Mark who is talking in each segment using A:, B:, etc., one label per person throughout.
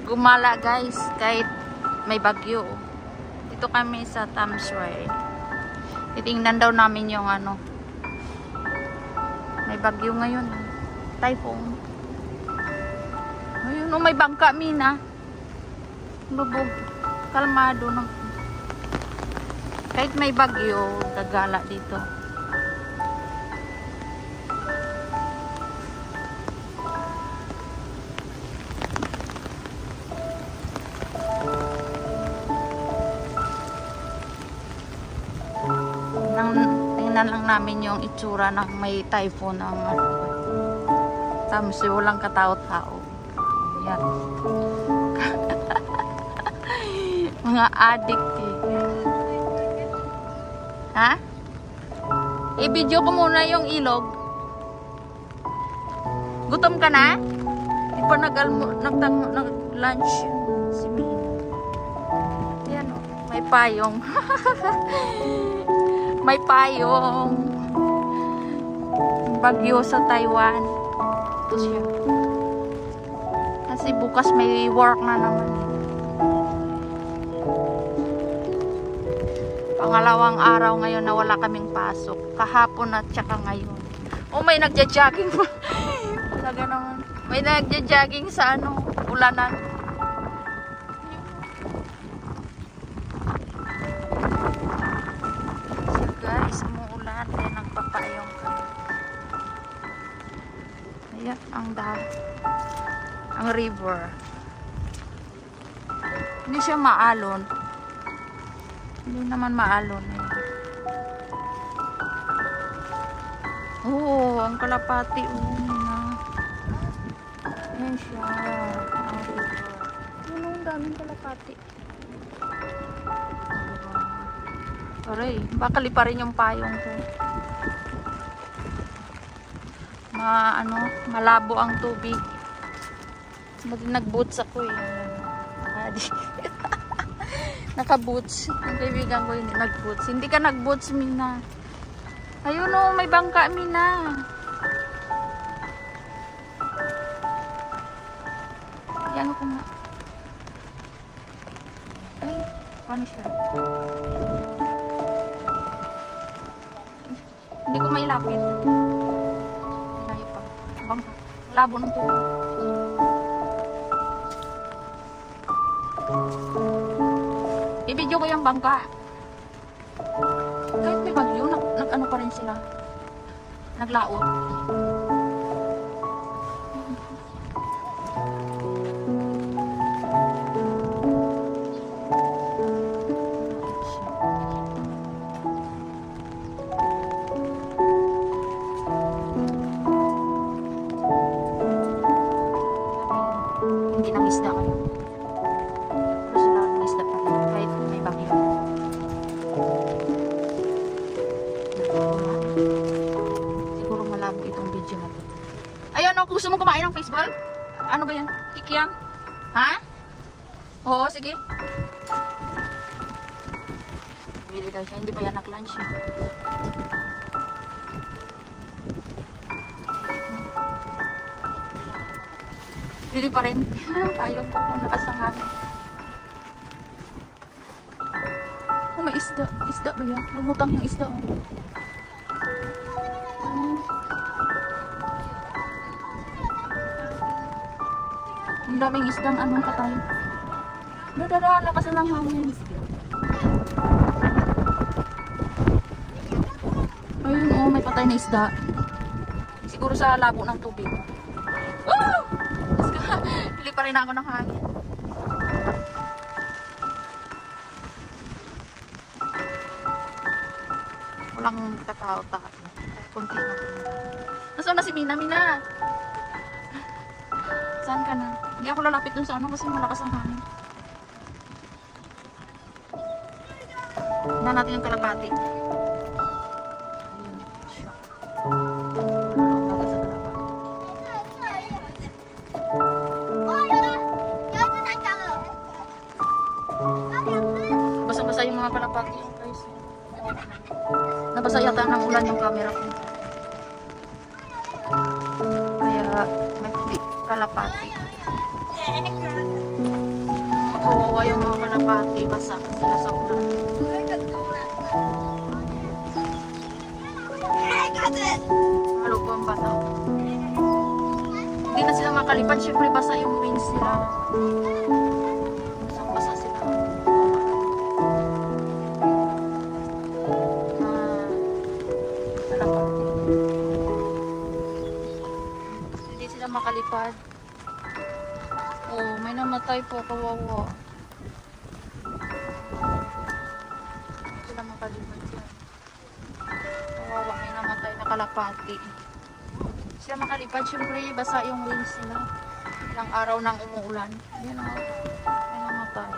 A: gumala guys kahit may bagyo. Dito kami sa Tamsway. Titingnan daw namin yung ano. May bagyo ngayon. Typhoon. Ayun, may bangka mina. Lubog. Kalmado na. Kahit may bagyo, gagala dito. Tingnan lang namin yung itsura ng may typhoon ng Tamsway, walang katao-tao. Yan. Mga addict eh. Ha? I-video ko muna yung ilog. Gutom ka na? Di pa nag-lunch si Mina. Yan o. May payong. May payong. Bagyo sa Taiwan. Ito siya. Kasi bukas may work na naman. Pangalawang araw ngayon na wala kaming pasok. Kahapon at saka ngayon. Oh, may nagja-jogging. Talaga naman. May nagja-jogging sa ano, ulanan. So guys, umuulan. Kaya nagpapayong kami. Ayan, ang river. Hindi siya maalon. Hindi naman maalon. Oh, ang kalapati. Ayan siya. Ang daming kalapati. Aray, baka liparin yung payong ko. Malabo ang tubig. Nag-boots ako eh. Naka-boots. Ang kaibigan ko hindi nag-boots. Hindi ka nag-boots, Mina. Ayun o, may bangka, Mina. Yan ko nga. Ay, paano siya? Hindi ko mailapit. Layo pa. Bangka. Labo ng tubig. I-video ko yung bangka. Kahit may bagyo, nag-ano pa rin sila. Naglaot. Hindi nang isda kayo. Siguro malabo itong video na to. Ayun, gusto mo kumain ng fishball? Ano ba yan? Kikiam? Ha? Oo, sige. Bili daw siya. Hindi pa yan nag-lunch. Bili pa rin. Ayaw po kung nakasangabi. Oh, may isda. Isda ba yan? Lumutang yung isda. Ang daming isdang anong patay. Dadara, lakas ng hangin. Ayun oh, may patay na isda. Siguro sa labo ng tubig. Oh! Pili pa rin ako ng hangin. Walang katao-tao. Kunti na. Nasaan na si Mina? Mina! Saan ka na? Hindi ako lalapit dun sa ano kasi malakas ang hangin. Na natin yung kalapati. Ayun. Siya. Basa-basa yung mga kalapati yung guys. Nabasa yata ng ulan yung camera ko. Kaya kalapati. Kawawa yung mga kalapati, basa sila sa ulan. Halo po ang bata. Hindi na sila makalipad, syempre basa yung wings nila. Basa sila. Kalapati. Hindi sila makalipad. Oh, may namatay po, kawawa. Sila makalipad yan. Kawawa, may namatay na kalapati. Sila makalipad, syempre basa yung wings nila. Ilang araw nang umuulan. Yan o, may namatay.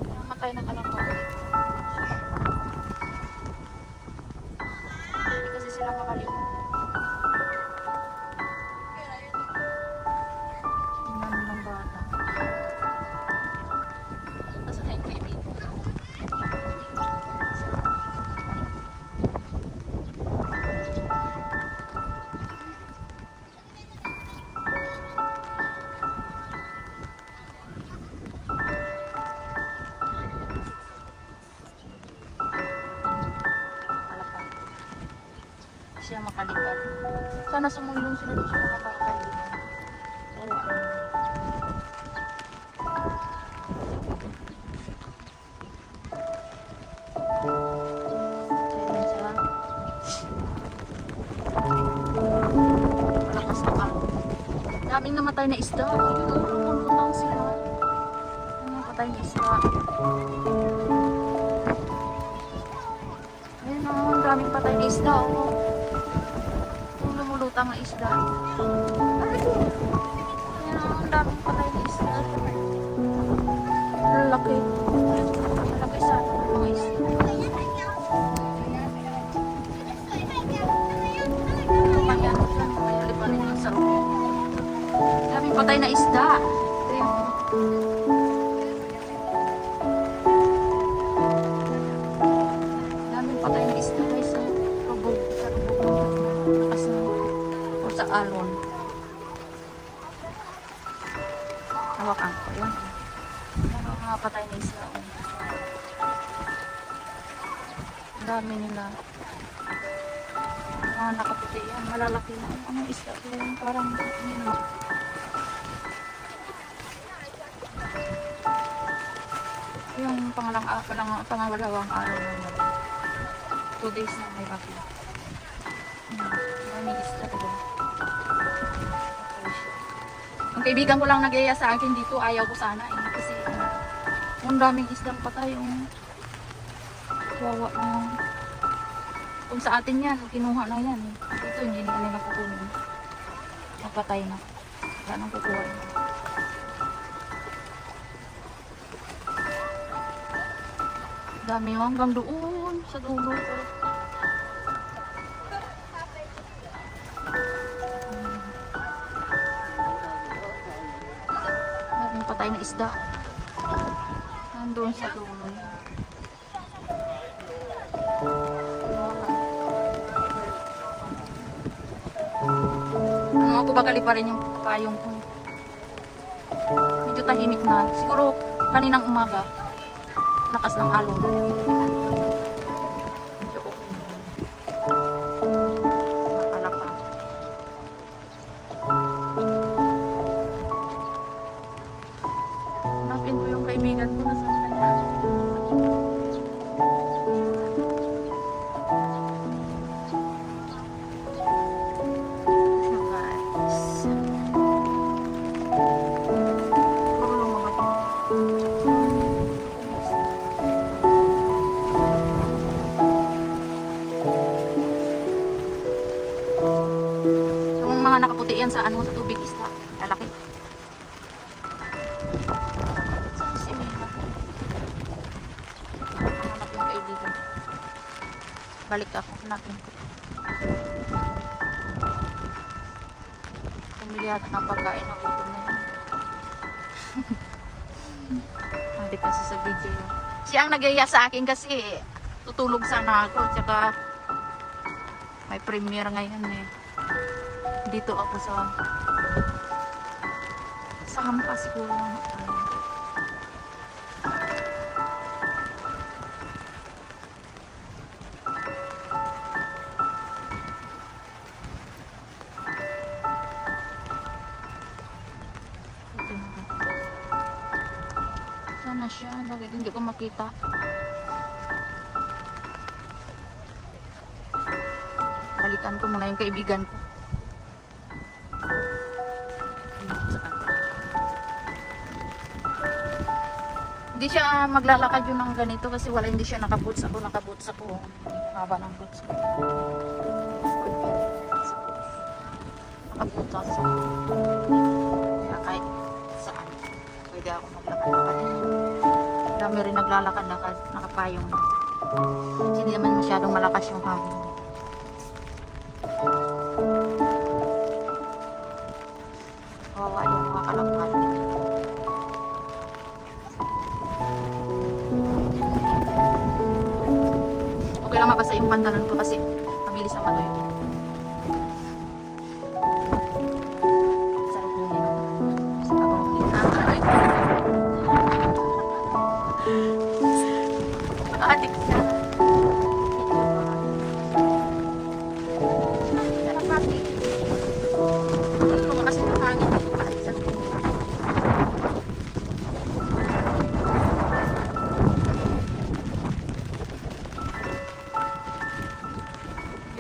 A: May namatay na kalapati. Hindi kasi sila makalipad. Siya makalipad. Sana sumulong sila doon sa mga bakal. Ayan sila. Malakas na ka. Daming namatay na isda. Lumulutang sila. Namatay na isda. Ayan o, daming patay na isda. Lumulutang na isda. Ayan o, daming patay na isda. Lalaki. Lalaki sana ng mga isda. Ayan, mayali pa rin yung sarong. Daming patay na isda. Ayan. Patay na isda guys sa rubog, lakas na o sa alon. Hawakan ko yun. Mga patay na isda. Ang dami nila. Mga nakaputi yan, malalaki na. Anong isda ko yun? Parang yun. Yung pangalawang araw naman. 2 days na may baki. May isda ko. Ang kaibigan ko lang nag-iya sa akin dito, ayaw ko sana eh. Kasi ang daming isdang patay. Wawa na. Kung sa atin yan, kinuha na yan. Dito hindi na nila kukunin. Napatay na. Wala nang kukuha. Dami hanggang doon sa dulo. Daming patay na isda. Nandun sa dulo. Ano ako bagali pa rin yung payong ko. Medyo tahimik na. Siguro kaninang umaga. Lakas ng alon. Nakalapa. Hanapin ko yung kaibigan ko na sa kanya. Nakaputi yan sa ano, sa tubig isda. Lalaki. Si Mila. Hanap yung kaibigan. Balik ako. Hanapin ko. Pumili yata ng pagkain ng gutom na yun. Hindi kasi sa video. Siya ang nag-iya sa akin kasi tutulog sana ako. Tsaka may premiere ngayon eh. Dito ako sa hampas ko. Sana siya, bakit hindi ko makita? Balikan ko muna yung kaibigan ko. Hindi siya maglalakad yun ng ganito kasi hindi siya nakaboots ako. Nakaboots ako. Haba ng boots ko. Nakaboots ako. Kaya kahit saan pwede ako maglakad-lakad. Dami rin naglalakad-lakad. Nakapayong. Hindi naman masyadong malakas yung hangin. Kawawa yung mga kalapati. Okay lang mabasa yung pantalon ko kasi mabilis ang matuyo. Sarap yung ginawa. Sarap ako kita. Adik siya. Kalapati. Ito kasi yung hangin dito kahit sa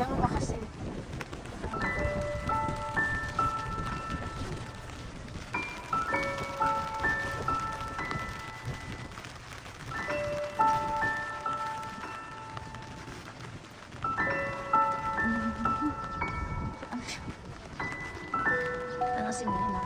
A: yan ba kasi ano si Nina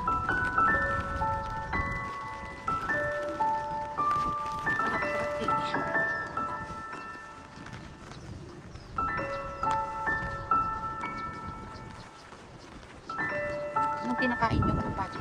A: anong kinakain nyo kalapati?